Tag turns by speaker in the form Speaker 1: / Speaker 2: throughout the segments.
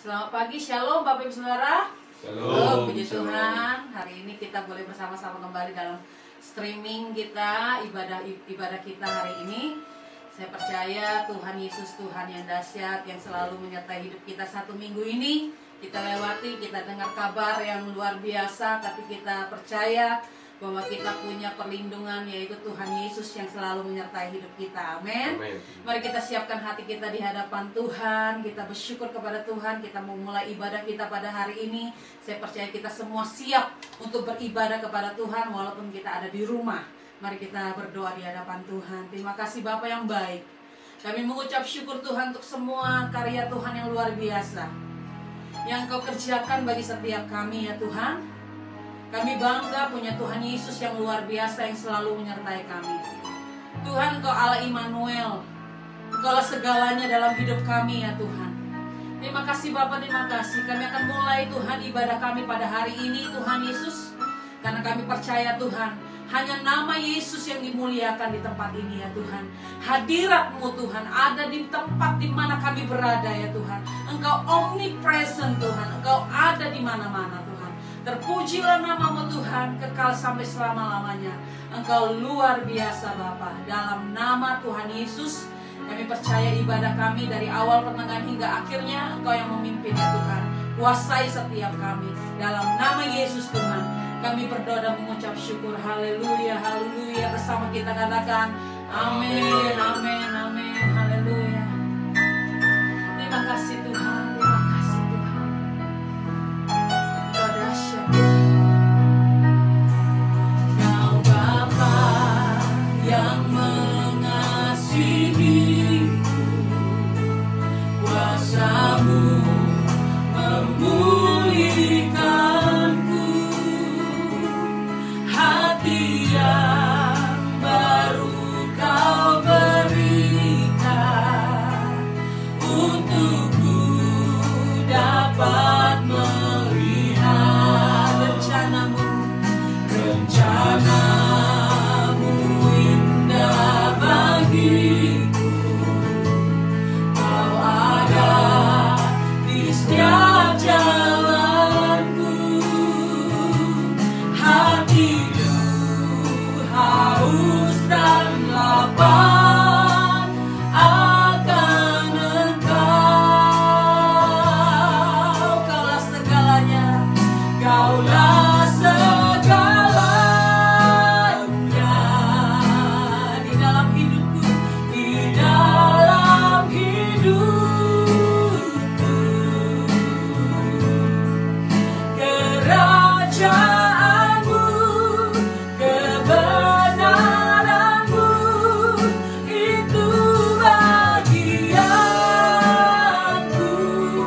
Speaker 1: Selamat pagi, shalom Bapak Ibu Saudara.
Speaker 2: Shalom.
Speaker 1: Puji Tuhan. Hari ini kita boleh bersama-sama kembali dalam streaming kita, ibadah kita hari ini. Saya percaya Tuhan Yesus Tuhan yang dahsyat, yang selalu menyertai hidup kita satu minggu ini. Kita lewati, kita dengar kabar yang luar biasa, tapi kita percaya bahwa kita punya perlindungan, yaitu Tuhan Yesus yang selalu menyertai hidup kita. Amin. Mari kita siapkan hati kita di hadapan Tuhan. Kita bersyukur kepada Tuhan. Kita mau mulai ibadah kita pada hari ini. Saya percaya kita semua siap untuk beribadah kepada Tuhan walaupun kita ada di rumah. Mari kita berdoa di hadapan Tuhan. Terima kasih Bapa yang baik. Kami mengucap syukur Tuhan untuk semua karya Tuhan yang luar biasa yang Kau kerjakan bagi setiap kami ya Tuhan. Kami bangga punya Tuhan Yesus yang luar biasa yang selalu menyertai kami. Tuhan, Engkau Allah Immanuel. Engkaulah segalanya dalam hidup kami ya Tuhan. Terima kasih Bapa, terima kasih. Kami akan mulai Tuhan ibadah kami pada hari ini Tuhan Yesus. Karena kami percaya Tuhan, hanya nama Yesus yang dimuliakan di tempat ini ya Tuhan. Hadirat-Mu Tuhan ada di tempat di mana kami berada ya Tuhan. Engkau omnipresent Tuhan. Engkau ada di mana-mana Tuhan. Terpujilah nama-Mu Tuhan, kekal sampai selama-lamanya. Engkau luar biasa Bapa. Dalam nama Tuhan Yesus, kami percaya ibadah kami dari awal pertengahan hingga akhirnya Engkau yang memimpin ya Tuhan. Kuasai setiap kami. Dalam nama Yesus Tuhan, kami berdoa dan mengucap syukur. Haleluya, haleluya. Bersama kita katakan amin, amin, amin. Haleluya. Terima kasih Tuhan, terima kasih Tuhan. Engkau dahsyat. Kau Bapa yang mengasihi, kuasa-Mu memulihkanku, hati yang baru Kau berikan, untukku dapat melihat rencana-Mu indah bagiku. Kau ada di setiap jalanku, hatiku haus dan lapar akan Engkau. Kaulah segalanya, Kaulah segalanya di dalam hidupku, di dalam hidupku. Kerajaan-Mu, kebenaran-Mu, itu bagianku.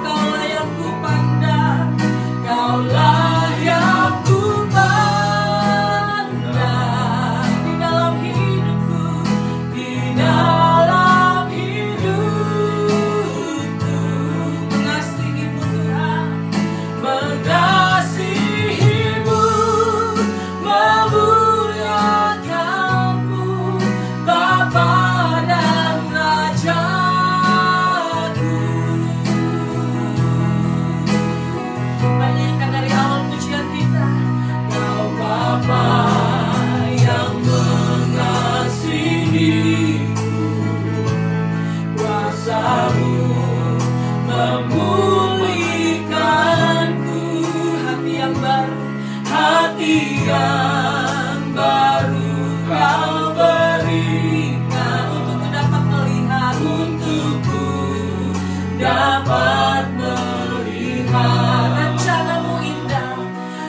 Speaker 1: Kaulah yang ku pandang, Kaulah yang ku pandang di dalam hidupku, di dalam hidupku. Mengasihi-Mu Tuhan, mengasihi-Mu, memuliakan-Mu, Bapa dan Rajaku. Nyanyikan dari awal pujian kita. Kau Bapa yang mengasihiku, kuasa-Mu memulihkanku, hati yang baru Kau berikan, untukku dapat melihat, untukku dapat melihat rencana-Mu indah,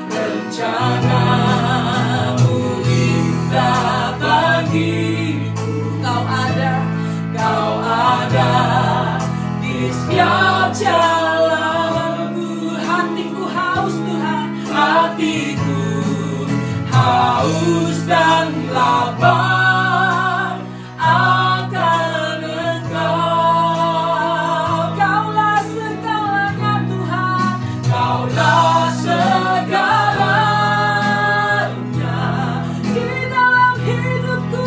Speaker 1: rencana-Mu indah bagiku. Kau ada di setiap jalanku. Hatiku haus Tuhan, hatiku haus dan lapar akan Engkau. Kaulah segalanya Tuhan, Kaulah segalanya di dalam hidupku,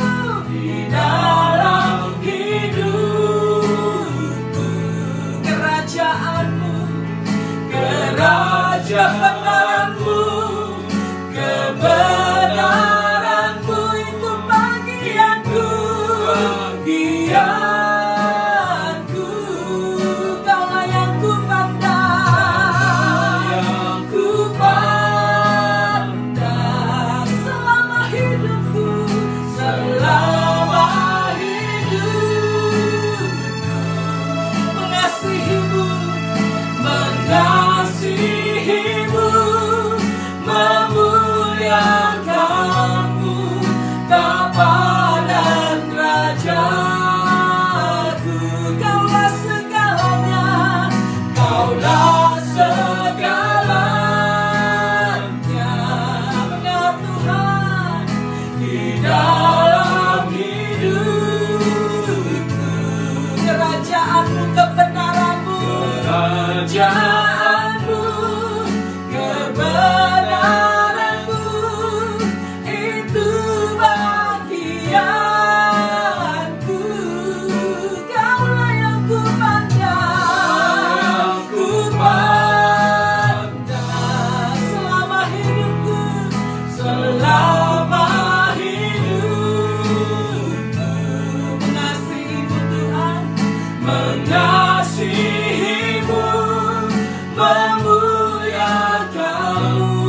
Speaker 1: di dalam hidupku. Kerajaan-Mu
Speaker 2: kebenaran-Mu, kebenaran-Mu itu bagianku, bagianku. Kaulah yang ku pandang, ku pandang selama hidupku, selama hidupku. Mengasihi-Mu, mengasihi-Mu, memuliakan-Mu, Bapa dan Rajaku. Kaulah segalanya, Kaulah segalanya. Benar Tuhan, di dalam hidupku. Kerajaan-Mu, kebenaran-Mu, kerajaan-Mu, kebenaran-Mu itu bagianku. Kaulah yang ku pandang, ku pandang selama hidupku, selama hidupku. Mengasihi-Mu Tuhan, mengasihi-Mu, memuliakan-Mu,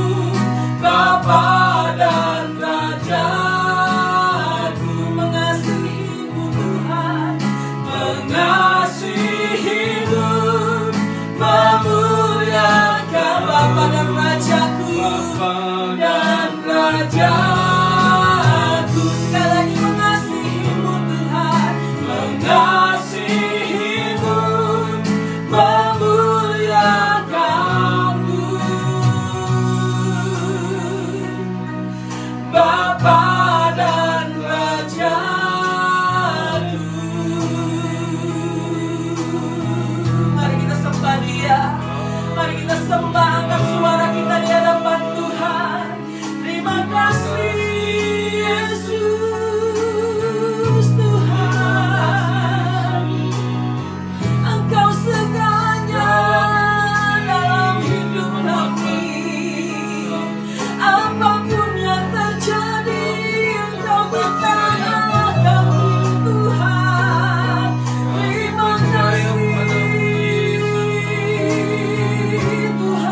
Speaker 2: Bapa dan Rajaku. Mengasihi-Mu Tuhan, mengasihi-Mu, memuliakan Bapa dan Rajaku, dan Rajaku. Sekali lagi mengasihi-Mu Tuhan, mengasihi-Mu, memuliakan-Mu, Bapa dan Rajaku. Mari kita sembah Dia, mari kita sembah, angkat suara kita di hadapan Tuhan. Terima kasih Yesus Tuhan, Engkau segalanya dalam hidup kami. Apapun yang terjadi, Engkau bertahan Allah kami Tuhan. Terima kasih Tuhan.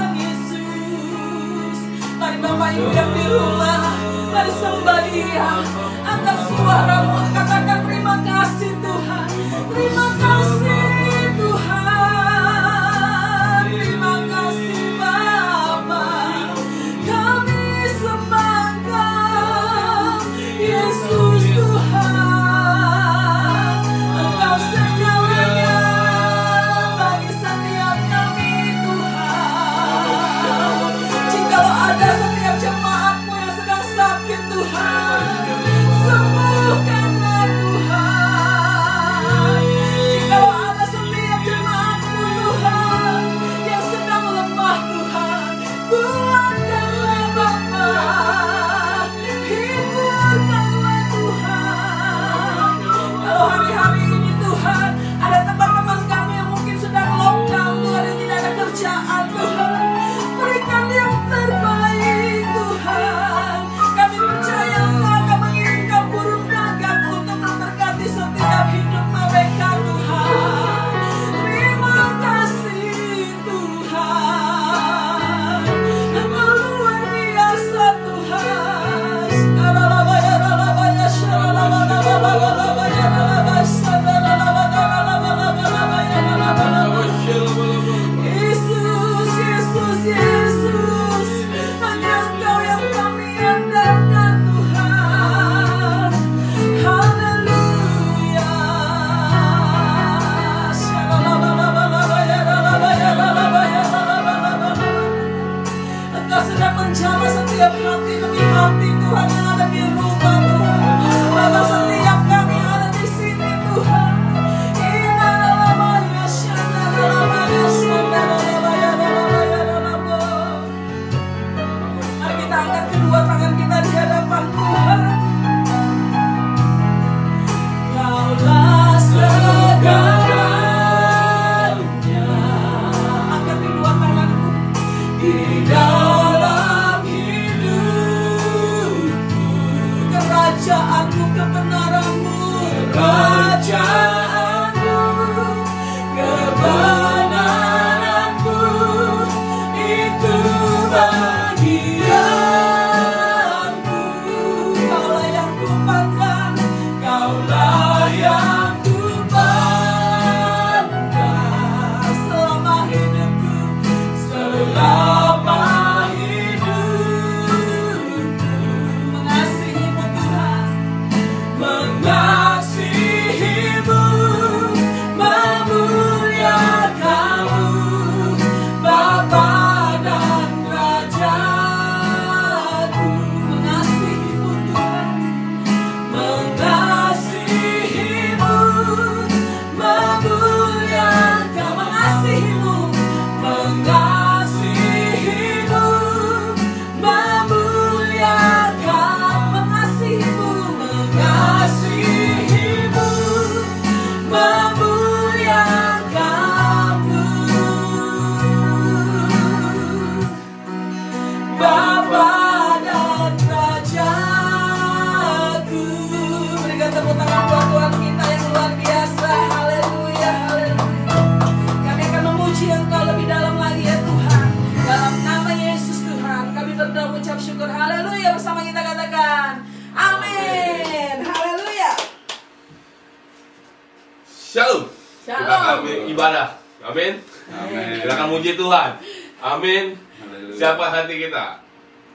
Speaker 3: ibadah. Amin.
Speaker 4: Amin.
Speaker 3: Silakan muji Tuhan. Amin.
Speaker 4: Haleluya.
Speaker 3: Siapa hati kita?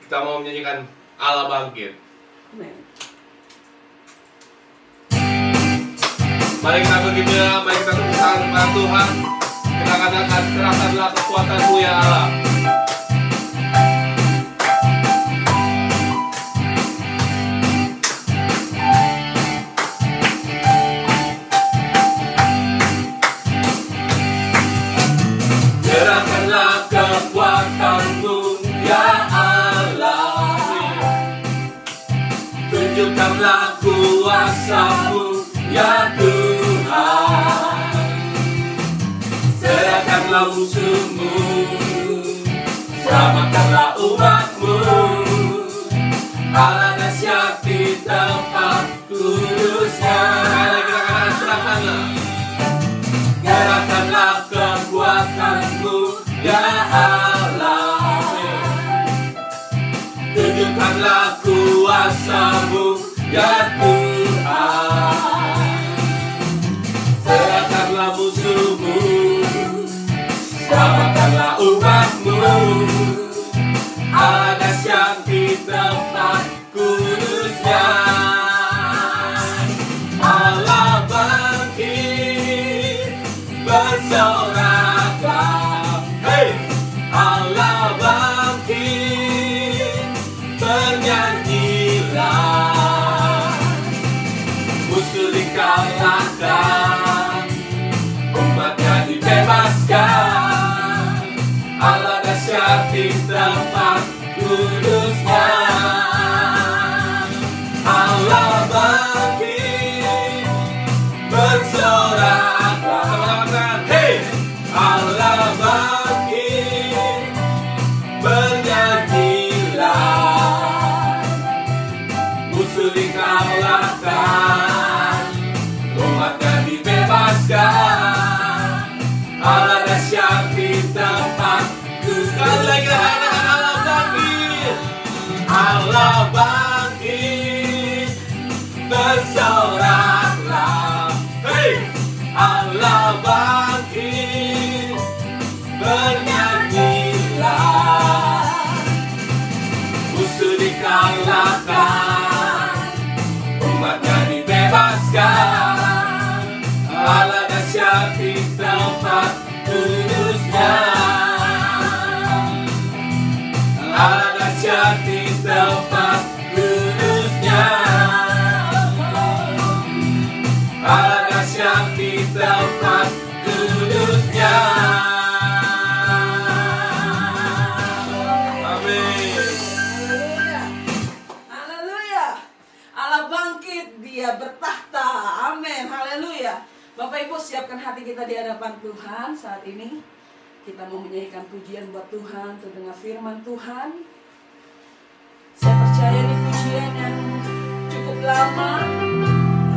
Speaker 3: Kita mau menyanyikan Allah bangkit.
Speaker 2: Amin.
Speaker 3: Mari kita begitu, mari kita tepuk tangan kepada Tuhan. Kita katakan, serahkanlah kekuatan-Mu ya Allah.
Speaker 2: Serahkanlah kekuatan-Mu ya Allah. Tunjukkanlah kuasa-Mu ya Tuhan. Serahkanlah musuh-Mu, selamatkanlah umat-Mu. Allah dahsyat di tempat kudus-Nya.
Speaker 3: Serahkanlah.
Speaker 2: Gerakkanlah kekuatan-Mu ya Allah. Tunjukkanlah kuasa-Mu ya Tuhan. Serahkanlah musuh-Mu, selamatkanlah umat-Mu. Allah dahsyat di tempat kudus-Nya. Allah bangkit, bersoraklah, hey! Allah bangkit, bernyanyilah. Musuh dikalahkan, umatnya dibebaskan. Allah dahsyat di tempat kudus-Nya. Allah bangkit, bersoraklah, hey! Allah bangkit, bernyanyilah. Musuh dikalahkan, umatnya dibebaskan. Allah dahsyat di tempat kudus.
Speaker 3: Sekali lagi katakan Allah bangkit.
Speaker 2: Allah bangkit, bersoraklah, hey! Allah bangkit, bernyanyilah. Musuh dikalahkan, umatnya dibebaskan. Allah dahsyat di tempat kudus-Nya. Allah dahsyat di tempat kudus-Nya. Allah dahsyat di tempat kudus-Nya.
Speaker 3: Amin.
Speaker 1: Haleluya. Allah bangkit, Dia bertahta. Amin. Haleluya. Bapak Ibu, siapkan hati kita di hadapan Tuhan saat ini. Kita mau menyanyikan pujian buat Tuhan, terdengar firman Tuhan. Saya percaya ini pujian yang cukup lama,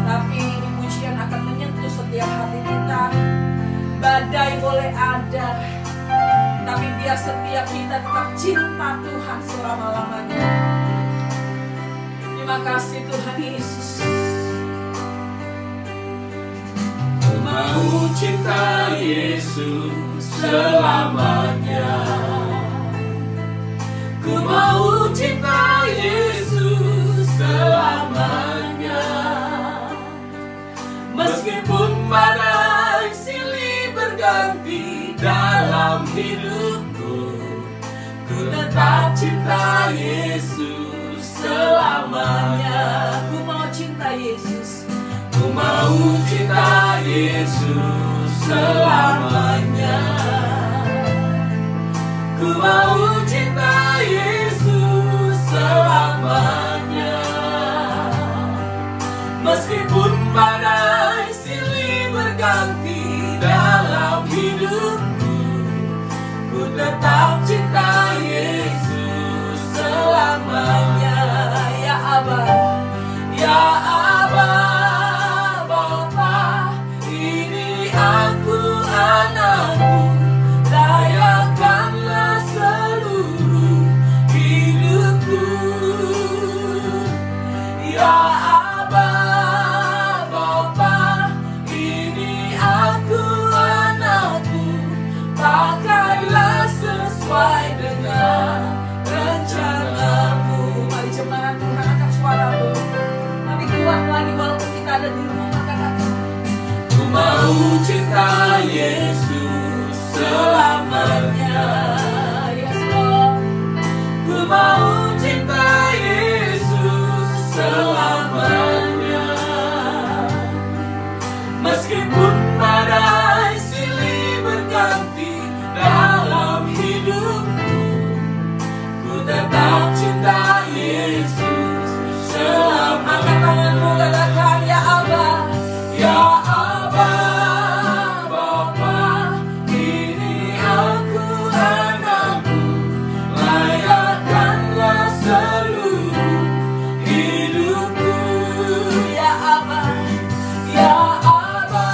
Speaker 1: tapi ini pujian akan menyentuh setiap hati kita. Badai boleh ada, tapi biar setiap kita tetap cinta Tuhan selama-lamanya. Terima kasih Tuhan Yesus.
Speaker 2: Ku mau cinta Yesus selamanya. Ku mau cinta Yesus selamanya. Meskipun badai silih berganti dalam hidupku, ku tetap cinta Yesus selamanya.
Speaker 1: Ku mau cinta Yesus.
Speaker 2: Ku mau cinta Yesus selamanya. Ku mau cinta Yesus selamanya. Meskipun badai silih berganti dalam hidupku, ku tetap cinta Yesus selamanya.
Speaker 1: Ya Aba,
Speaker 2: Ya Aba, Bapa, ini aku anakmu. Layakanlah seluruh hidupku. Ya Aba, Bapa, ini aku anakmu. sesuai dengan rencanamu. Mari jemaat Tuhan, angkat suaramu lebih kuat lagi walaupun kita ada di rumah. Katakan, ku mau cinta Yesus selamanya. Yes Lord, ku mau cinta Yesus selamanya. Meskipun badai silih berganti dalam hidupku, ku tetap cinta Yesus selamanya. Angkat tanganmu, katakan, ya Aba, ya Aba, Bapa, ini aku anakmu, layakkanlah seluruh hidupku. Ya Aba, ya Aba,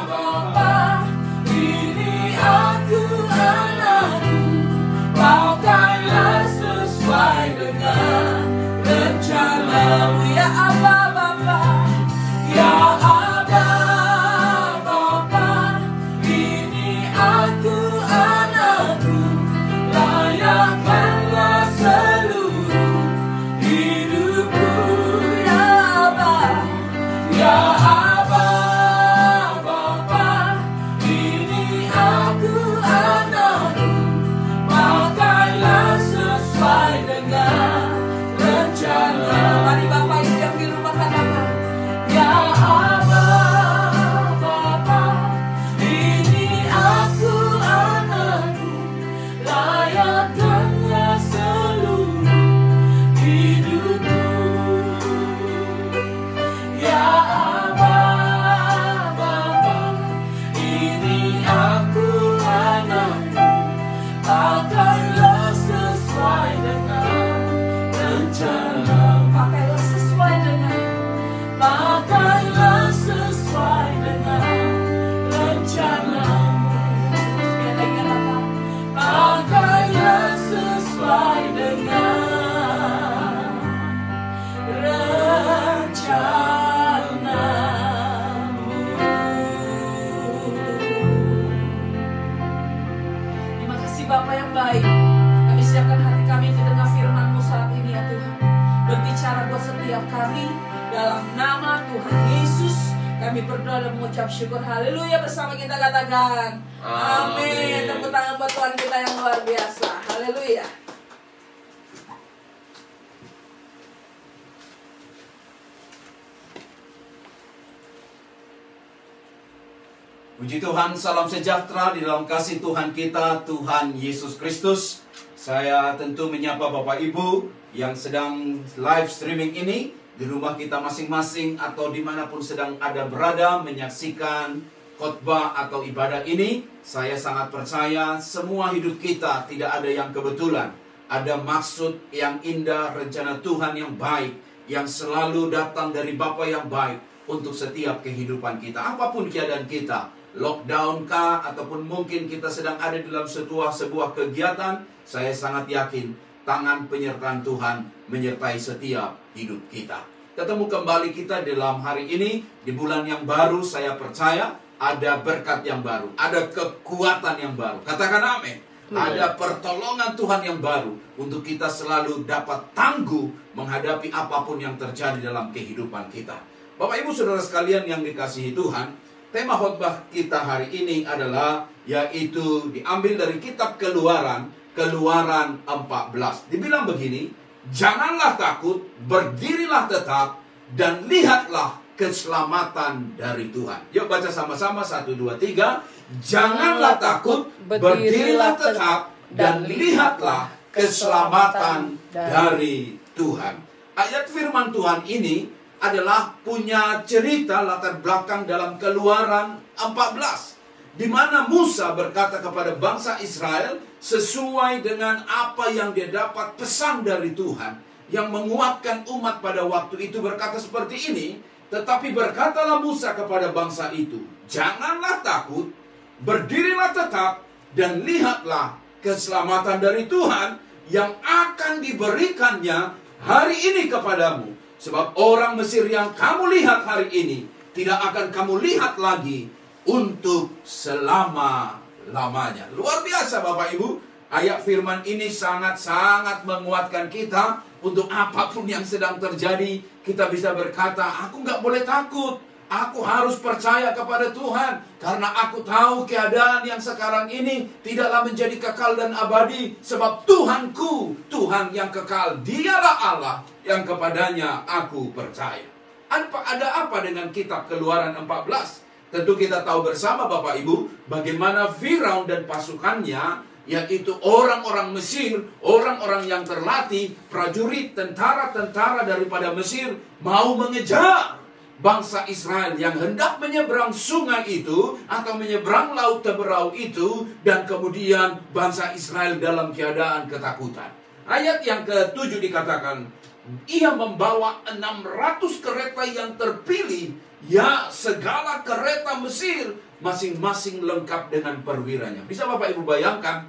Speaker 2: Bapa, ini aku anakmu, pakailah sesuai dengan rencanamu. Ya Aba, Bapa, ya Aba, Bapa, ini aku anakmu, layakkanlah seluruh hidupku. Ya Aba, ya Aba, Bapa, ini aku anakmu, pakailah sesuai dengan rencana. Mari Bapak Ibu yang di rumah katakan, ya Aba, Bapa, ini aku anakmu, layakkanlah seluruh hidupku. Ya Aba, Bapa, ini aku anakmu, pakailah sesuai dengan rencana. Pakailah sesuai dengan, pakailah sesuai dengan rencanamu. Sekali lagi katakan, pakailah sesuai dengan rencanamu. Terima kasih Bapa yang baik. Kami siapkan hati kami untuk dengar firman-Mu saat ini ya Tuhan. Berbicara buat setiap kami dalam nama Tuhan Yesus. Kami berdoa dan mengucap syukur. Haleluya. Bersama kita katakan amin. Tepuk tangan buat Tuhan kita yang luar biasa. Haleluya.
Speaker 4: Puji Tuhan, salam sejahtera di dalam kasih Tuhan kita, Tuhan Yesus Kristus. Saya tentu menyapa Bapak Ibu yang sedang live streaming ini di rumah kita masing-masing atau dimanapun sedang ada berada menyaksikan khotbah atau ibadah ini. Saya sangat percaya semua hidup kita tidak ada yang kebetulan. Ada maksud yang indah, rencana Tuhan yang baik, yang selalu datang dari Bapa yang baik untuk setiap kehidupan kita. Apapun keadaan kita, lockdown kah, ataupun mungkin kita sedang ada dalam sebuah kegiatan, saya sangat yakin tangan penyertaan Tuhan menyertai setiap hidup kita. Ketemu kembali kita dalam hari ini, di bulan yang baru, saya percaya ada berkat yang baru, ada kekuatan yang baru. Katakan amin. Ada pertolongan Tuhan yang baru untuk kita selalu dapat tangguh menghadapi apapun yang terjadi dalam kehidupan kita. Bapak Ibu Saudara sekalian yang dikasihi Tuhan, tema khotbah kita hari ini adalah yaitu diambil dari kitab Keluaran 14. Dibilang begini, janganlah takut, berdirilah tetap, dan lihatlah keselamatan dari Tuhan. Yuk baca sama-sama, 1, 2, 3. Janganlah takut, berdirilah tetap, dan lihatlah keselamatan dari Tuhan. Ayat firman Tuhan ini adalah punya cerita latar belakang dalam Keluaran 14. Di mana Musa berkata kepada bangsa Israel sesuai dengan apa yang dia dapat pesan dari Tuhan, yang menguatkan umat pada waktu itu, berkata seperti ini. Tetapi berkatalah Musa kepada bangsa itu, janganlah takut, berdirilah tetap, dan lihatlah keselamatan dari Tuhan yang akan diberikannya hari ini kepadamu. Sebab orang Mesir yang kamu lihat hari ini tidak akan kamu lihat lagi untuk selama-lamanya. Luar biasa Bapak Ibu. Ayat firman ini sangat-sangat menguatkan kita untuk apapun yang sedang terjadi. Kita bisa berkata, aku nggak boleh takut. Aku harus percaya kepada Tuhan. Karena aku tahu keadaan yang sekarang ini tidaklah menjadi kekal dan abadi. Sebab Tuhanku, Tuhan yang kekal. Dialah Allah yang kepadanya aku percaya. Ada apa dengan kitab Keluaran 14? Tentu kita tahu bersama Bapak Ibu bagaimana Firaun dan pasukannya, yaitu orang-orang Mesir, orang-orang yang terlatih, prajurit, tentara-tentara daripada Mesir, mau mengejar bangsa Israel yang hendak menyeberang sungai itu atau menyeberang laut Teberau itu, dan kemudian bangsa Israel dalam keadaan ketakutan. Ayat yang ke-7 dikatakan, ia membawa 600 kereta yang terpilih, ya segala kereta Mesir, masing-masing lengkap dengan perwiranya. Bisa Bapak Ibu bayangkan?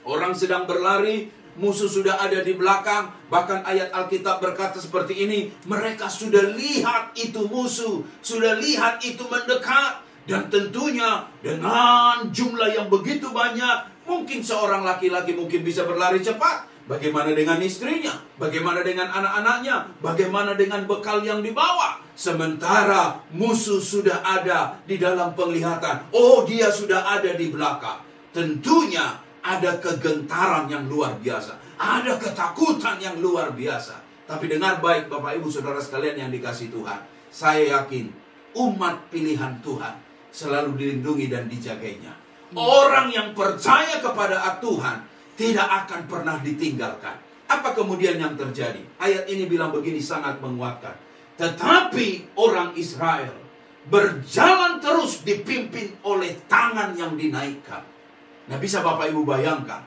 Speaker 4: Orang sedang berlari, musuh sudah ada di belakang. Bahkan ayat Alkitab berkata seperti ini, mereka sudah lihat itu musuh, sudah lihat itu mendekat. Dan tentunya dengan jumlah yang begitu banyak, mungkin seorang laki-laki mungkin bisa berlari cepat. Bagaimana dengan istrinya? Bagaimana dengan anak-anaknya? Bagaimana dengan bekal yang dibawa? Sementara musuh sudah ada di dalam penglihatan. Oh, dia sudah ada di belakang. Tentunya ada kegentaran yang luar biasa. Ada ketakutan yang luar biasa. Tapi dengar baik Bapak Ibu Saudara sekalian yang dikasihi Tuhan. Saya yakin umat pilihan Tuhan selalu dilindungi dan dijagainya. Orang yang percaya kepada Tuhan tidak akan pernah ditinggalkan. Apa kemudian yang terjadi? Ayat ini bilang begini, sangat menguatkan. Tetapi orang Israel berjalan terus dipimpin oleh tangan yang dinaikkan. Nah, bisa Bapak Ibu bayangkan,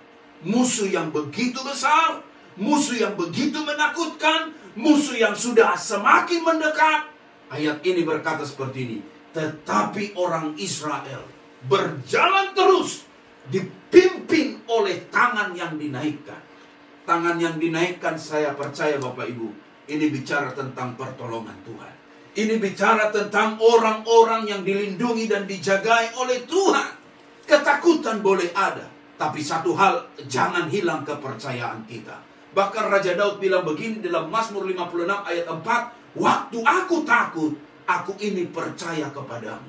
Speaker 4: musuh yang begitu besar, musuh yang begitu menakutkan, musuh yang sudah semakin mendekat. Ayat ini berkata seperti ini, tetapi orang Israel berjalan terus dipimpin oleh tangan yang dinaikkan. Tangan yang dinaikkan, saya percaya Bapak Ibu, ini bicara tentang pertolongan Tuhan. Ini bicara tentang orang-orang yang dilindungi dan dijagai oleh Tuhan. Ketakutan boleh ada, tapi satu hal, jangan hilang kepercayaan kita. Bahkan Raja Daud bilang begini dalam Mazmur 56 ayat 4, waktu aku takut, aku ini percaya kepadamu.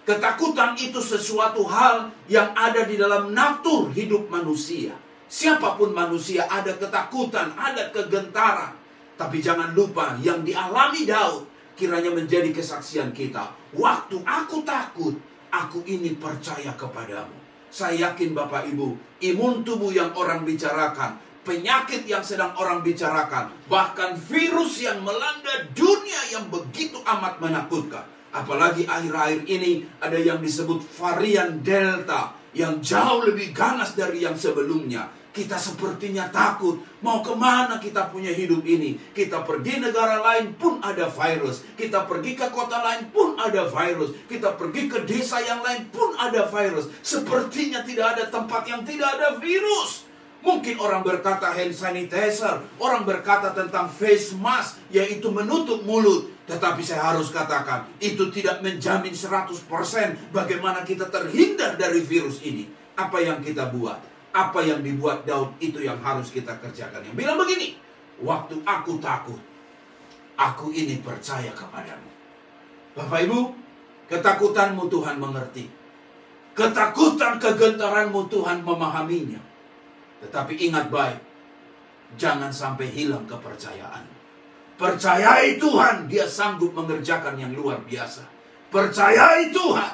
Speaker 4: Ketakutan itu sesuatu hal yang ada di dalam natur hidup manusia. Siapapun manusia ada ketakutan, ada kegentaran. Tapi jangan lupa yang dialami Daud kiranya menjadi kesaksian kita. Waktu aku takut, aku ini percaya kepadamu. Saya yakin Bapak Ibu, imun tubuh yang orang bicarakan, penyakit yang sedang orang bicarakan, bahkan virus yang melanda dunia yang begitu amat menakutkan. Apalagi akhir-akhir ini ada yang disebut varian Delta yang jauh lebih ganas dari yang sebelumnya. Kita sepertinya takut. Mau kemana kita punya hidup ini? Kita pergi negara lain pun ada virus. Kita pergi ke kota lain pun ada virus. Kita pergi ke desa yang lain pun ada virus. Sepertinya tidak ada tempat yang tidak ada virus. Mungkin orang berkata hand sanitizer, orang berkata tentang face mask, yaitu menutup mulut. Tetapi saya harus katakan, itu tidak menjamin 100% bagaimana kita terhindar dari virus ini. Apa yang kita buat? Apa yang dibuat Daud itu yang harus kita kerjakan. Yang bilang begini, waktu aku takut, aku ini percaya kepadamu. Bapak Ibu, ketakutanmu Tuhan mengerti. Ketakutan, kegentaranmu Tuhan memahaminya. Tetapi ingat baik, jangan sampai hilang kepercayaan. Percayai Tuhan, Dia sanggup mengerjakan yang luar biasa. Percayai Tuhan,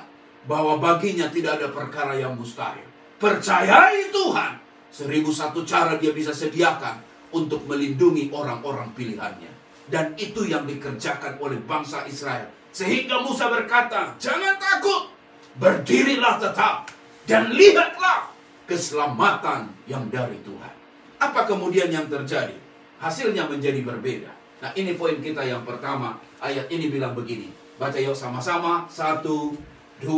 Speaker 4: bahwa baginya tidak ada perkara yang mustahil. Percayai Tuhan, 1001 cara Dia bisa sediakan untuk melindungi orang-orang pilihannya. Dan itu yang dikerjakan oleh bangsa Israel. Sehingga Musa berkata, jangan takut, berdirilah tetap, dan lihatlah keselamatan yang dari Tuhan. Apa kemudian yang terjadi? Hasilnya menjadi berbeda. Nah, ini poin kita yang pertama. Ayat ini bilang begini. Baca yuk sama-sama. 1, 2,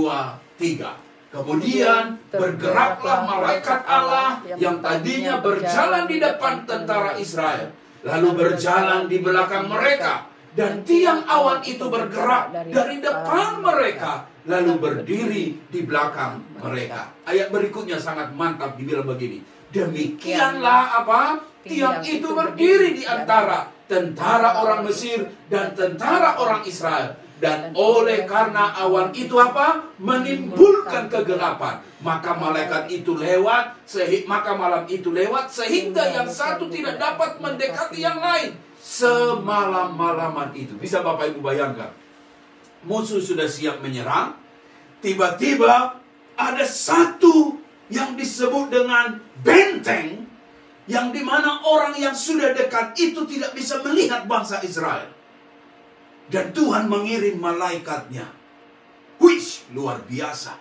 Speaker 4: 3. Kemudian bergeraklah malaikat Allah yang tadinya berjalan di depan tentara Israel, lalu berjalan di belakang mereka. Dan tiang awan itu bergerak dari depan mereka lalu berdiri di belakang mereka. Ayat berikutnya sangat mantap, dibilang begini. Demikianlah apa? Tiang itu berdiri di antara tentara orang Mesir dan tentara orang Israel. Dan oleh karena awan itu apa? Menimbulkan kegelapan. Maka malaikat itu lewat, maka malam itu lewat, sehingga yang satu tidak dapat mendekati yang lain. Semalam-malaman itu. Bisa Bapak Ibu bayangkan. Musuh sudah siap menyerang. Tiba-tiba ada satu yang disebut dengan benteng, yang dimana orang yang sudah dekat itu tidak bisa melihat bangsa Israel. Dan Tuhan mengirim malaikatnya. Wish, luar biasa.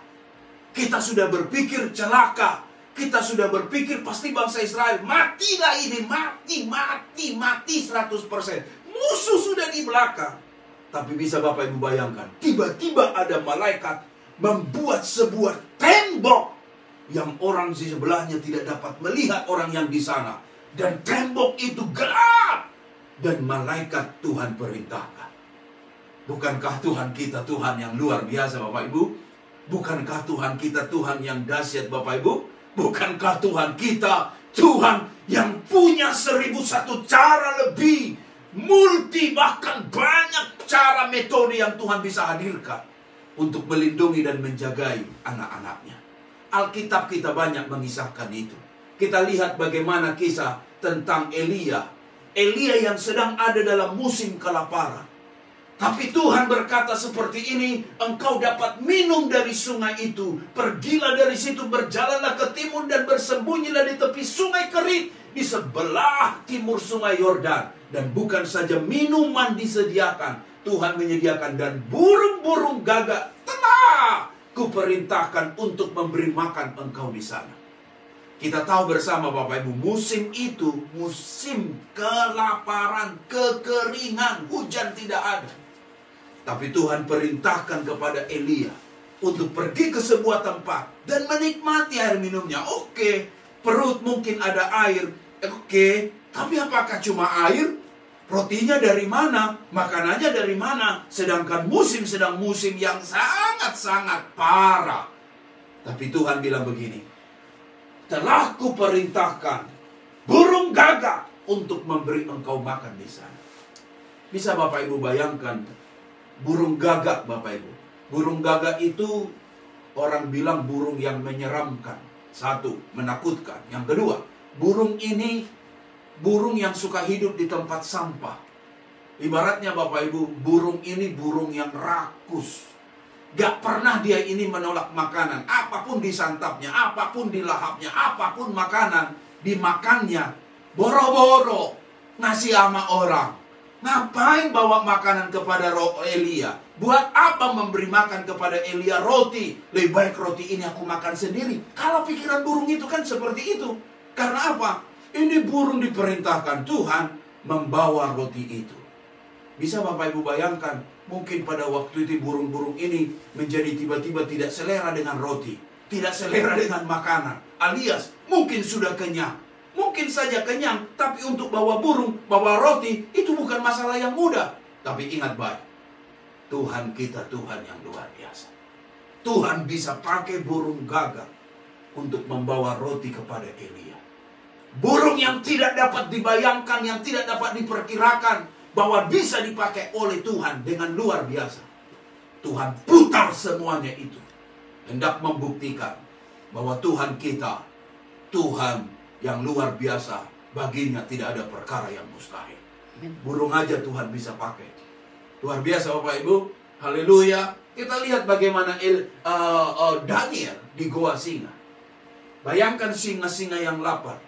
Speaker 4: Kita sudah berpikir celaka. Kita sudah berpikir pasti bangsa Israel matilah ini, mati 100%. Musuh sudah di belakang. Tapi bisa Bapak Ibu bayangkan, tiba-tiba ada malaikat membuat sebuah tembok yang orang di sebelahnya tidak dapat melihat orang yang di sana. Dan tembok itu gelap. Dan malaikat Tuhan perintahkan. Bukankah Tuhan kita Tuhan yang luar biasa Bapak Ibu? Bukankah Tuhan kita Tuhan yang dahsyat Bapak Ibu? Bukankah Tuhan kita Tuhan yang punya 1001 cara lebih, multi, bahkan banyak cara metode yang Tuhan bisa hadirkan untuk melindungi dan menjagai anak-anaknya. Alkitab kita banyak mengisahkan itu. Kita lihat bagaimana kisah tentang Elia. Elia yang sedang ada dalam musim kelaparan. Tapi Tuhan berkata seperti ini, engkau dapat minum dari sungai itu. Pergilah dari situ, berjalanlah ke timur dan bersembunyilah di tepi sungai Kerit, di sebelah timur sungai Yordan. Dan bukan saja minuman disediakan, Tuhan menyediakan, dan burung-burung gagak telah kuperintahkan untuk memberi makan engkau di sana. Kita tahu bersama Bapak Ibu, musim itu musim kelaparan, kekeringan, hujan tidak ada. Tapi Tuhan perintahkan kepada Elia untuk pergi ke sebuah tempat dan menikmati air minumnya. Oke, perut mungkin ada air. Oke, tapi apakah cuma air? Rotinya dari mana? Makanannya dari mana? Sedangkan musim sedang musim yang sangat-sangat parah. Tapi Tuhan bilang begini, telah kuperintahkan burung gagak untuk memberi engkau makan di sana. Bisa Bapak Ibu bayangkan, burung gagak Bapak Ibu. Burung gagak itu orang bilang burung yang menyeramkan. Satu, menakutkan. Yang kedua, burung ini burung yang suka hidup di tempat sampah. Ibaratnya Bapak Ibu, burung ini burung yang rakus. Gak pernah dia ini menolak makanan. Apapun disantapnya, apapun dilahapnya, apapun makanan dimakannya. Boro-boro ngasih sama orang. Ngapain bawa makanan kepada Elia? Buat apa memberi makan kepada Elia roti? Lebih baik roti ini aku makan sendiri. Kalau pikiran burung itu kan seperti itu. Karena apa? Ini burung diperintahkan Tuhan membawa roti itu. Bisa Bapak Ibu bayangkan, mungkin pada waktu itu burung-burung ini menjadi tiba-tiba tidak selera dengan roti, tidak selera dengan makanan, alias mungkin sudah kenyang. Mungkin saja kenyang, tapi untuk bawa burung, bawa roti, itu bukan masalah yang mudah. Tapi ingat baik, Tuhan kita Tuhan yang luar biasa. Tuhan bisa pakai burung gagak untuk membawa roti kepada Elia. Burung yang tidak dapat dibayangkan, yang tidak dapat diperkirakan, bahwa bisa dipakai oleh Tuhan dengan luar biasa. Tuhan putar semuanya itu, hendak membuktikan bahwa Tuhan kita, Tuhan yang luar biasa, baginya tidak ada perkara yang mustahil. Burung aja Tuhan bisa pakai. Luar biasa Bapak Ibu. Haleluya. Kita lihat bagaimana Daniel di goa singa. Bayangkan singa-singa yang lapar.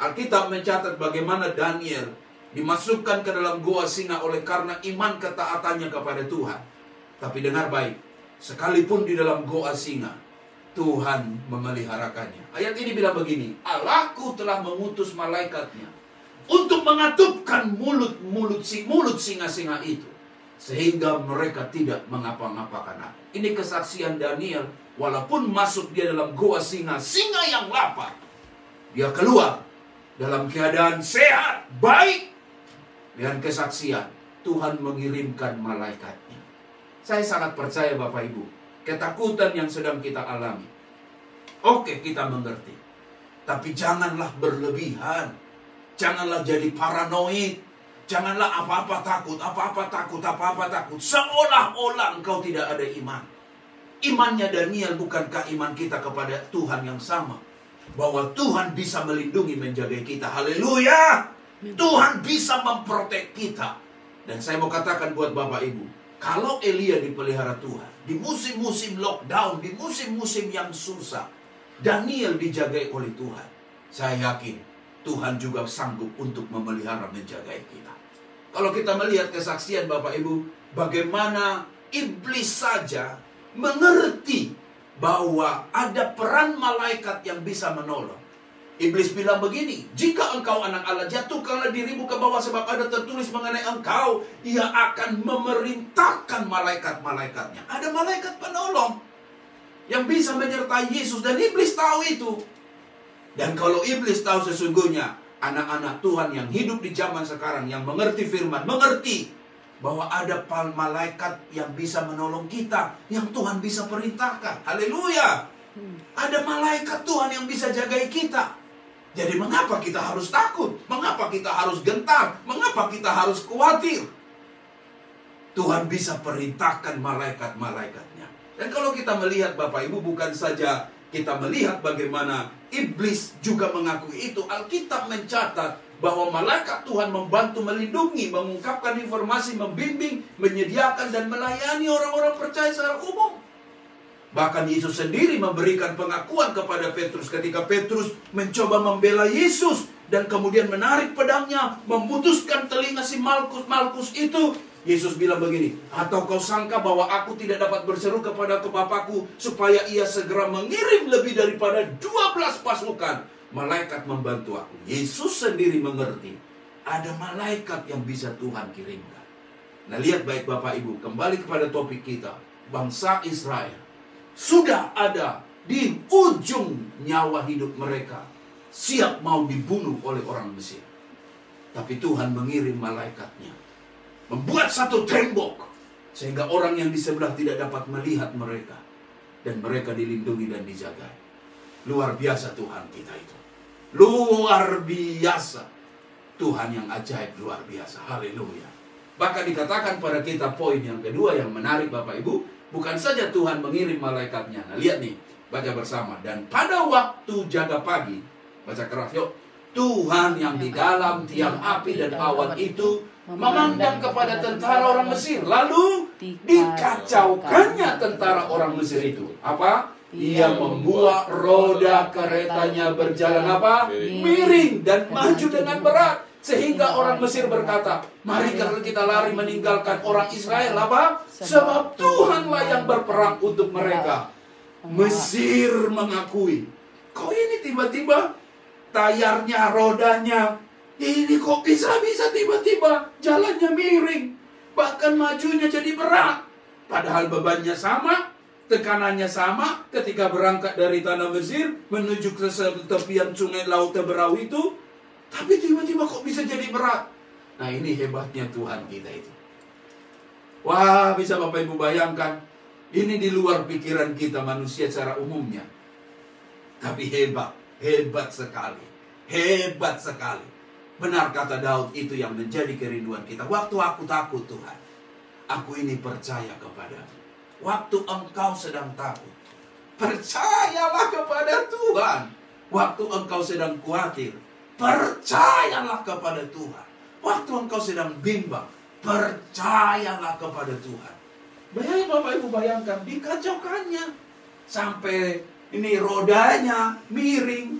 Speaker 4: Alkitab mencatat bagaimana Daniel dimasukkan ke dalam goa singa oleh karena iman ketaatannya kepada Tuhan. Tapi dengar baik, sekalipun di dalam goa singa, Tuhan memeliharakannya. Ayat ini bilang begini, Allahku telah mengutus malaikatnya untuk mengatupkan mulut singa-singa itu, sehingga mereka tidak mengapa-ngapakan aku. Ini kesaksian Daniel, walaupun masuk dia dalam goa singa yang lapar, dia keluar dalam keadaan sehat, baik, dengan kesaksian Tuhan mengirimkan malaikatnya. Saya sangat percaya Bapak Ibu, ketakutan yang sedang kita alami. Oke, kita mengerti. Tapi janganlah berlebihan. Janganlah jadi paranoid. Janganlah apa-apa takut, apa-apa takut, apa-apa takut. Seolah-olah engkau tidak ada iman. Imannya Daniel bukankah iman kita kepada Tuhan yang sama? Bahwa Tuhan bisa melindungi, menjaga kita. Haleluya! Tuhan bisa memprotek kita. Dan saya mau katakan buat Bapak Ibu, kalau Elia dipelihara Tuhan, di musim-musim lockdown, di musim-musim yang susah, Daniel dijagai oleh Tuhan. Saya yakin Tuhan juga sanggup untuk memelihara, menjagai kita. Kalau kita melihat kesaksian Bapak Ibu, bagaimana iblis saja mengerti bahwa ada peran malaikat yang bisa menolong. Iblis bilang begini, jika engkau anak Allah, jatuhkanlah dirimu ke bawah, sebab ada tertulis mengenai engkau, ia akan memerintahkan malaikat-malaikatnya. Ada malaikat penolong yang bisa menyertai Yesus, dan iblis tahu itu. Dan kalau iblis tahu sesungguhnya, anak-anak Tuhan yang hidup di zaman sekarang, yang mengerti firman, mengerti bahwa ada malaikat yang bisa menolong kita, yang Tuhan bisa perintahkan. Haleluya! Ada malaikat Tuhan yang bisa jagai kita. Jadi mengapa kita harus takut? Mengapa kita harus gentar? Mengapa kita harus khawatir? Tuhan bisa perintahkan malaikat-malaikatnya. Dan kalau kita melihat Bapak Ibu, bukan saja kita melihat bagaimana iblis juga mengakui itu. Alkitab mencatat bahwa malaikat Tuhan membantu, melindungi, mengungkapkan informasi, membimbing, menyediakan dan melayani orang-orang percaya secara umum. Bahkan Yesus sendiri memberikan pengakuan kepada Petrus ketika Petrus mencoba membela Yesus dan kemudian menarik pedangnya, memutuskan telinga si Malkus itu. Yesus bilang begini, atau kau sangka bahwa aku tidak dapat berseru kepada Bapakku supaya ia segera mengirim lebih daripada 12 pasukan malaikat membantu aku. Yesus sendiri mengerti ada malaikat yang bisa Tuhan kirimkan. Nah, lihat baik Bapak Ibu, kembali kepada topik kita. Bangsa Israel sudah ada di ujung nyawa hidup mereka, siap mau dibunuh oleh orang Mesir. Tapi Tuhan mengirim malaikatnya, membuat satu tembok sehingga orang yang di sebelah tidak dapat melihat mereka, dan mereka dilindungi dan dijaga. Luar biasa Tuhan kita itu. Luar biasa. Tuhan yang ajaib, luar biasa. Haleluya. Bahkan dikatakan pada kita poin yang kedua yang menarik Bapak Ibu, bukan saja Tuhan mengirim malaikatnya. Nah, lihat nih, baca bersama. Dan pada waktu jaga pagi, baca keras yuk. Tuhan yang di dalam tiang api dan awan itu memandang kepada tentara orang Mesir, lalu dikacaukannya tentara orang Mesir itu. Apa? Ia membuat roda keretanya berjalan apa? Miring dan maju dengan berat. Sehingga orang Mesir berkata, mari kita lari meninggalkan orang Israel. Apa? Sebab Tuhanlah yang berperang untuk mereka. Mesir mengakui, kok ini tiba-tiba tayarnya, rodanya, ini kok bisa tiba-tiba jalannya miring, bahkan majunya jadi berat. Padahal bebannya sama, tekanannya sama ketika berangkat dari tanah Mesir menuju ke tepian sungai Laut Teberau itu. Tapi tiba-tiba kok bisa jadi berat. Nah, ini hebatnya Tuhan kita itu. Wah, bisa Bapak Ibu bayangkan, ini di luar pikiran kita manusia secara umumnya. Tapi hebat sekali. Hebat sekali. Benar kata Daud, itu yang menjadi kerinduan kita. Waktu aku takut Tuhan, aku ini percaya kepadamu. Waktu engkau sedang takut, percayalah kepada Tuhan. Waktu engkau sedang khawatir, percayalah kepada Tuhan. Waktu engkau sedang bimbang, percayalah kepada Tuhan. Bayangkan Bapak Ibu, bayangkan dikacaukannya sampai ini rodanya miring.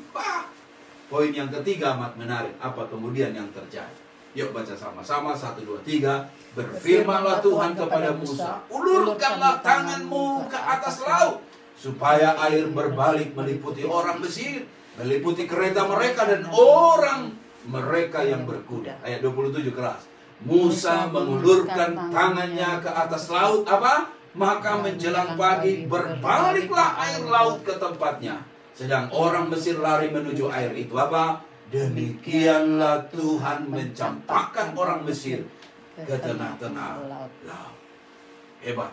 Speaker 4: Poin yang ketiga amat menarik. Apa kemudian yang terjadi? Yuk baca sama-sama. 1, 2, 3. Berfirmanlah Tuhan kepada Musa, ulurkanlah tanganmu ke atas laut, supaya air berbalik meliputi orang Mesir, meliputi kereta mereka dan orang mereka yang berkuda. Ayat 27 keras. Musa mengulurkan tangannya ke atas laut. Apa? Maka menjelang pagi berbaliklah air laut ke tempatnya, sedang orang Mesir lari menuju air itu. Apa? Demikianlah Tuhan mencampakkan orang Mesir ke tengah-tengah laut. Hebat.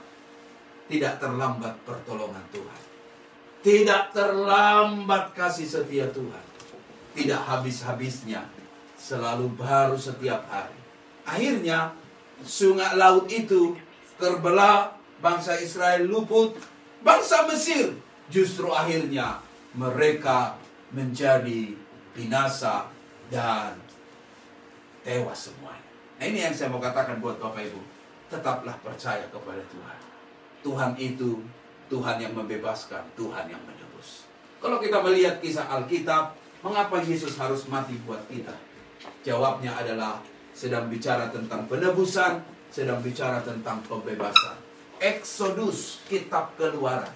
Speaker 4: tidak terlambat pertolongan Tuhan. Tidak terlambat kasih setia Tuhan. Tidak habis-habisnya, selalu baru setiap hari. Akhirnya sungai laut itu terbelah, bangsa Israel luput, bangsa Mesir justru akhirnya mereka menjadi binasa dan tewas semuanya. Nah, ini yang saya mau katakan buat Bapak Ibu. Tetaplah percaya kepada Tuhan. Tuhan itu Tuhan yang membebaskan, Tuhan yang menebus. Kalau kita melihat kisah Alkitab, mengapa Yesus harus mati buat kita? Jawabnya adalah sedang bicara tentang penebusan, sedang bicara tentang pembebasan. Exodus, kitab Keluaran.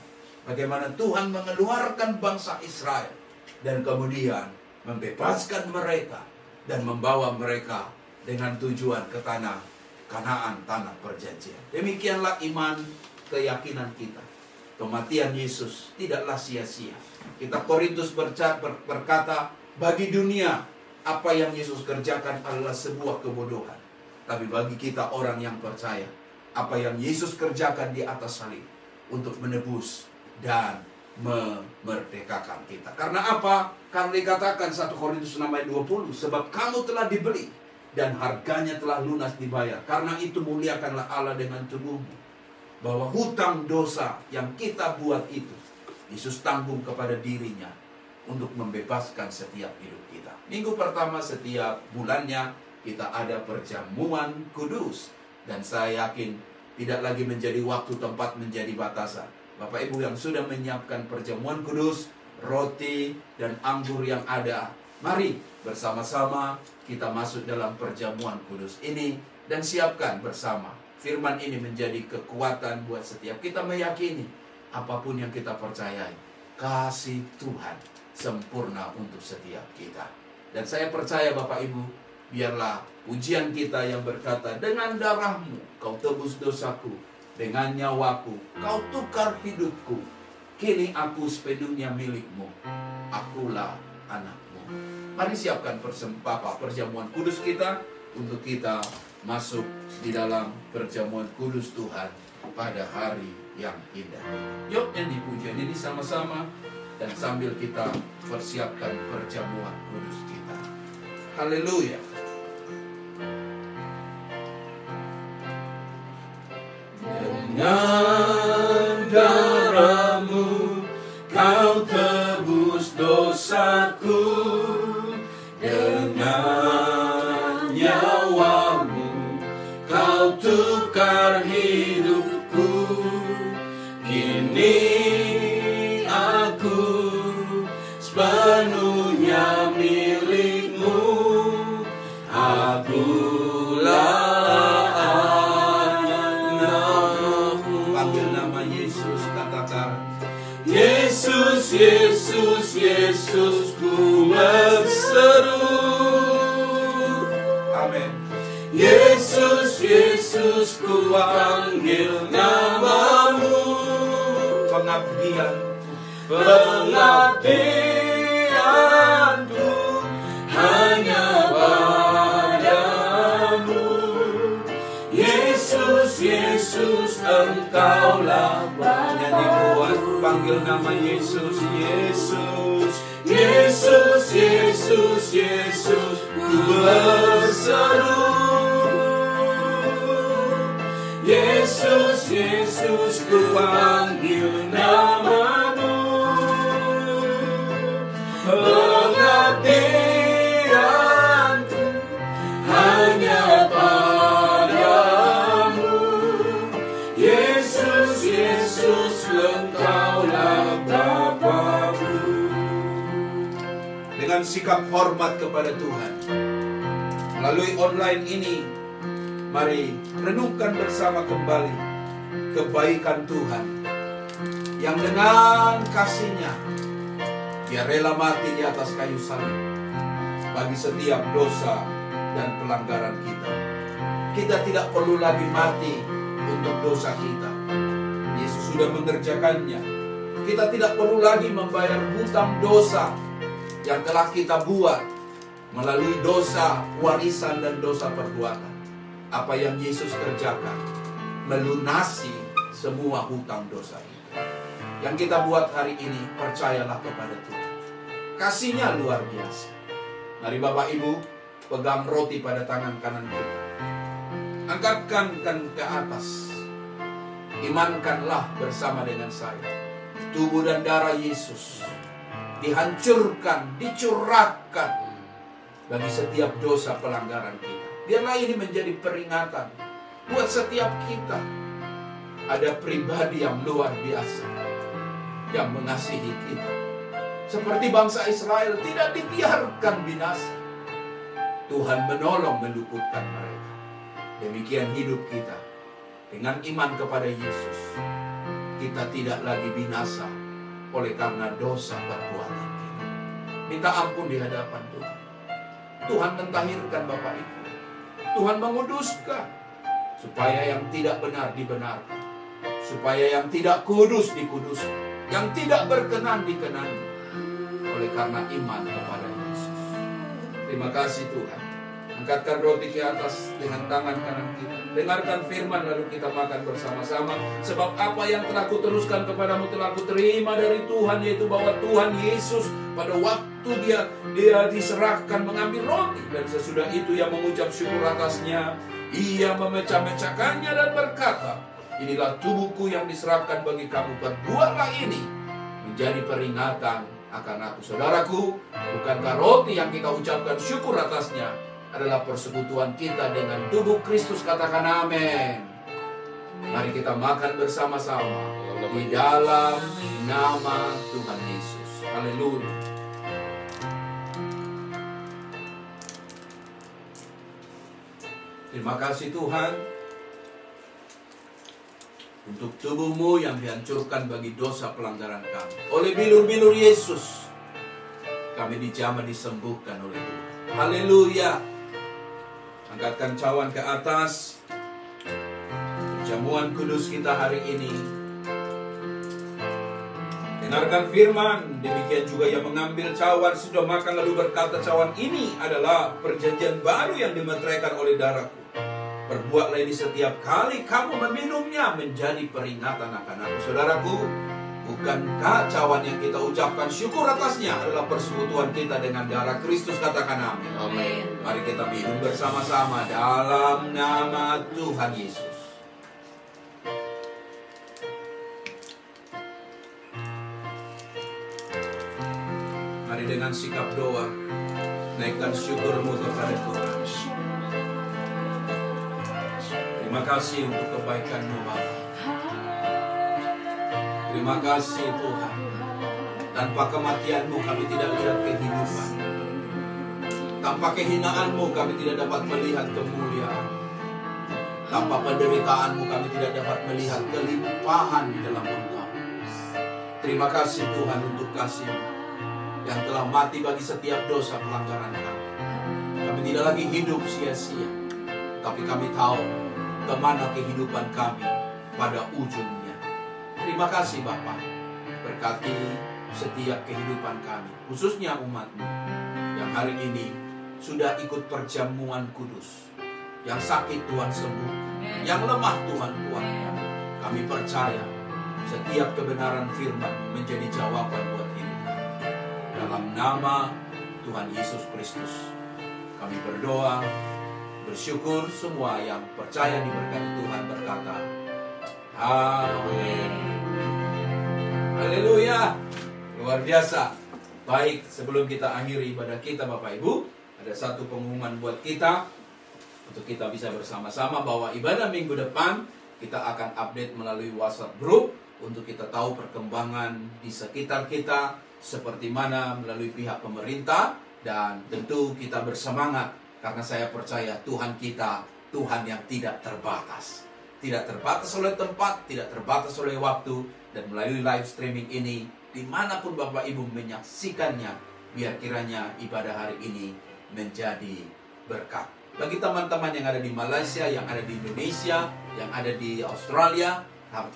Speaker 4: Bagaimana Tuhan mengeluarkan bangsa Israel dan kemudian membebaskan mereka dan membawa mereka dengan tujuan ke tanah Kanaan, tanah perjanjian. Demikianlah iman, keyakinan kita. Kematian Yesus tidaklah sia-sia. Kitab Korintus berkata, bagi dunia apa yang Yesus kerjakan adalah sebuah kebodohan. Tapi bagi kita orang yang percaya, apa yang Yesus kerjakan di atas salib untuk menebus dan memerdekakan kita. Karena apa? Karena dikatakan 1 Korintus 6 ayat 20, sebab kamu telah dibeli dan harganya telah lunas dibayar. Karena itu muliakanlah Allah dengan tubuhmu. Bahwa hutang dosa yang kita buat itu, Yesus tanggung kepada dirinya untuk membebaskan setiap hidup kita. Minggu pertama setiap bulannya kita ada perjamuan kudus. Dan saya yakin tidak lagi menjadi waktu, tempat, menjadi batasan. Bapak Ibu yang sudah menyiapkan perjamuan kudus, roti dan anggur yang ada, mari bersama-sama kita masuk dalam perjamuan kudus ini dan siapkan bersama. Firman ini menjadi kekuatan buat setiap kita meyakini apapun yang kita percayai, kasih Tuhan sempurna untuk setiap kita. Dan saya percaya Bapak Ibu, biarlah pujian kita yang berkata, dengan darahmu kau tebus dosaku, dengan nyawaku kau tukar hidupku, kini aku sepenuhnya milikmu, akulah anakmu. Mari siapkan perjamuan kudus kita untuk kita masuk di dalam perjamuan kudus Tuhan pada hari yang indah. Yuk nyanyi pujian ini sama-sama dan sambil kita persiapkan perjamuan kudus kita. Haleluya. Dengan darahmu kau tebus dosaku, dengan nyawamu kau tukar hidupku, kini aku sepenuhnya milikmu, akulah anakmu. Panggil nama Yesus, katakan Yesus, Yesus, Yesus, ku berseru. Amin. Yesus, Yesus, ku panggil namamu. Pengabdianku hanya padamu. Yesus, Yesus, engkaulah nyanyi kuat, panggil nama Yesus, Yesus, Yesus, Yesus, Yesus, ku berseru. Yesus, Yesus, ku panggil namamu. Pengabdianku hanya padamu. Yesus, Yesus, engkaulah Bapa-Ku. Dengan sikap hormat kepada Tuhan, melalui online ini, mari renungkan bersama kembali kebaikan Tuhan yang dengan kasih-Nya Dia rela mati di atas kayu salib bagi setiap dosa dan pelanggaran kita. Kita tidak perlu lagi mati untuk dosa kita. Yesus sudah mengerjakannya. Kita tidak perlu lagi membayar hutang dosa yang telah kita buat melalui dosa warisan dan dosa perbuatan. Apa yang Yesus kerjakan melunasi semua hutang dosa itu. Yang kita buat hari ini, percayalah kepada Tuhan. Kasih-Nya luar biasa. Mari Bapak Ibu, pegang roti pada tangan kanan kita. Angkatkan ke atas. Imankanlah bersama dengan saya. Tubuh dan darah Yesus dihancurkan, dicurahkan bagi setiap dosa pelanggaran kita. Biarlah ini menjadi peringatan buat setiap kita. Ada pribadi yang luar biasa yang mengasihi kita. Seperti bangsa Israel tidak dibiarkan binasa. Tuhan menolong meluputkan mereka. Demikian hidup kita. Dengan iman kepada Yesus, kita tidak lagi binasa oleh karena dosa perbuatan kita. Minta ampun di hadapan Tuhan. Tuhan mentahirkan Bapak Ibu. Tuhan menguduskan. Supaya yang tidak benar dibenarkan. Supaya yang tidak kudus dikuduskan. Yang tidak berkenan dikenani. Oleh karena iman kepada Yesus. Terima kasih Tuhan. Angkatkan roti ke atas dengan tangan kanan kita. Dengarkan firman lalu kita makan bersama-sama. Sebab apa yang telah kuteruskan kepadamu telah kuterima dari Tuhan, yaitu bahwa Tuhan Yesus pada waktu dia diserahkan mengambil roti, dan sesudah itu ia mengucap syukur atasnya. Ia memecah-mecahkannya dan berkata, inilah tubuhku yang diserahkan bagi kamu. Perbuatlah ini menjadi peringatan akan aku. Saudaraku, bukankah roti yang kita ucapkan syukur atasnya adalah persekutuan kita dengan tubuh Kristus? Katakan amin. Mari kita makan bersama-sama di dalam nama Tuhan Yesus. Haleluya. Terima kasih Tuhan untuk tubuh-Mu yang dihancurkan bagi dosa pelanggaran kami. Oleh bilur-bilur Yesus kami dijamah, disembuhkan oleh Tuhan. Haleluya. Angkatkan cawan ke atas. Jamuan kudus kita hari ini. Dengarkan firman. Demikian juga yang mengambil cawan sudah makan lalu berkata, cawan ini adalah perjanjian baru yang dimeteraikan oleh darahku. Perbuatlah ini setiap kali kamu meminumnya menjadi peringatan akan aku. Saudaraku, bukankah cawan yang kita ucapkan syukur atasnya adalah persekutuan kita dengan darah Kristus? Katakan amin.
Speaker 1: Amin.
Speaker 4: Mari kita minum bersama-sama dalam nama Tuhan Yesus. Mari dengan sikap doa, naikkan syukurmu kepada Tuhan. Terima kasih untuk kebaikan-Mu Bapa. Terima kasih Tuhan. Tanpa kematian-Mu kami tidak lihat kehidupan. Tanpa kehinaan-Mu kami tidak dapat melihat kemuliaan. Tanpa penderitaan-Mu kami tidak dapat melihat kelimpahan di dalam Engkau. Terima kasih Tuhan untuk kasih-Mu yang telah mati bagi setiap dosa pelanggaran kami. Kami tidak lagi hidup sia-sia, tapi kami tahu kemana kehidupan kami pada ujungnya. Terima kasih Bapa. Berkati setiap kehidupan kami, khususnya umat-Mu yang hari ini sudah ikut perjamuan kudus. Yang sakit Tuhan sembuhkan, yang lemah Tuhan kuatkan. Kami percaya setiap kebenaran firman menjadi jawaban buat hidup kami. Dalam nama Tuhan Yesus Kristus kami berdoa, bersyukur. Semua yang percaya diberkati Tuhan berkata amin. Haleluya. Luar biasa. Baik, sebelum kita akhiri ibadah kita Bapak Ibu, ada satu pengumuman buat kita untuk kita bisa bersama-sama bahwa ibadah minggu depan kita akan update melalui WhatsApp group untuk kita tahu perkembangan di sekitar kita seperti mana melalui pihak pemerintah, dan tentu kita bersemangat karena saya percaya Tuhan kita Tuhan yang tidak terbatas. Tidak terbatas oleh tempat, tidak terbatas oleh waktu, dan melalui live streaming ini dimanapun Bapak Ibu menyaksikannya, biar kiranya ibadah hari ini menjadi berkat. Bagi teman-teman yang ada di Malaysia, yang ada di Indonesia, yang ada di Australia,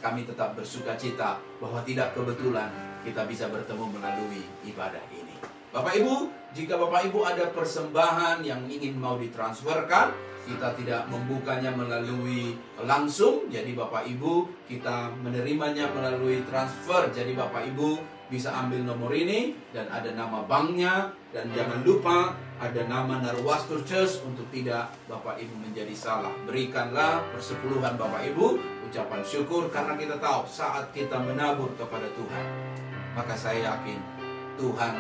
Speaker 4: kami tetap bersuka cita bahwa tidak kebetulan kita bisa bertemu melalui ibadah ini. Bapak Ibu, jika Bapak Ibu ada persembahan yang ingin mau ditransferkan, kita tidak membukanya melalui langsung. Jadi Bapak Ibu, kita menerimanya melalui transfer. Jadi Bapak Ibu bisa ambil nomor ini dan ada nama banknya. Dan jangan lupa ada nama Narwastur Church untuk tidak Bapak Ibu menjadi salah. Berikanlah persepuluhan Bapak Ibu, ucapan syukur, karena kita tahu saat kita menabur kepada Tuhan, maka saya yakin Tuhan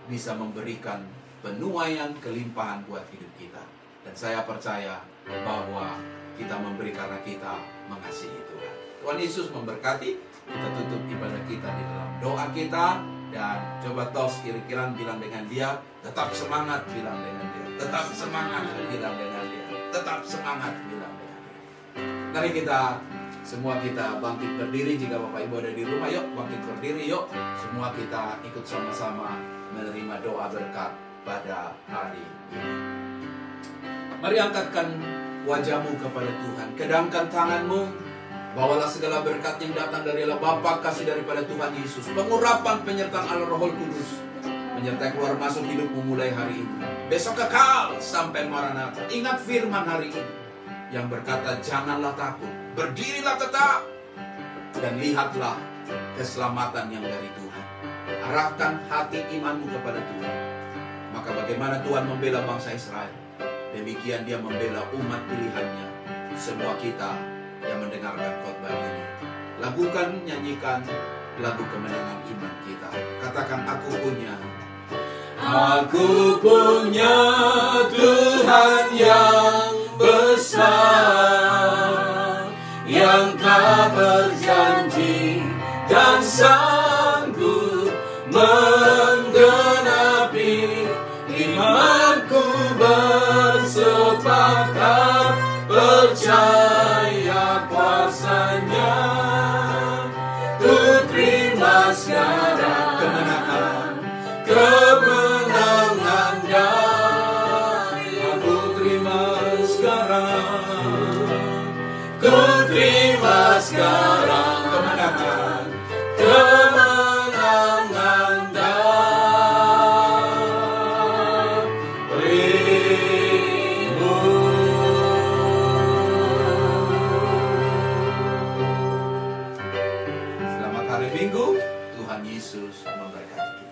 Speaker 4: bisa memberikan penuaian kelimpahan buat hidup kita. Dan saya percaya bahwa kita memberi karena kita mengasihi Tuhan. Tuhan Yesus memberkati. Kita tutup ibadah kita di dalam doa kita. Dan coba tos kira-kira bilang dengan dia, tetap semangat, bilang dengan dia, tetap semangat, bilang dengan dia, tetap semangat, bilang dengan dia. Mari kita semua kita bangkit berdiri. Jika Bapak Ibu ada di rumah, yuk bangkit berdiri, yuk semua kita ikut sama-sama menerima doa berkat pada hari ini. Mari angkatkan wajahmu kepada Tuhan, kedangkan tanganmu. Bawalah segala berkat yang datang dari Allah Bapa, kasih daripada Tuhan Yesus, pengurapan penyertaan Allah Roh Kudus menyertai keluar masuk hidupmu mulai hari ini, besok kekal sampai Maranatha. Ingat firman hari ini yang berkata, janganlah takut, berdirilah tetap, dan lihatlah keselamatan yang dari Tuhan. Arahkan hati imanmu kepada Tuhan. Maka bagaimana Tuhan membela bangsa Israel, demikian dia membela umat pilihannya. Semua kita yang mendengarkan khotbah ini, lakukan, nyanyikan lagu kemenangan iman kita. Katakan, aku punya Tuhan yang besar, yang telah berjanji dan sanggup menggenapi. Imanku bersepakat percaya kuasanya. Ku terima sekarang kemenangan dari. Aku terima sekarang, ku terima sekarang kemenangan darimu. Selamat hari Minggu, Tuhan Yesus memberkati kita.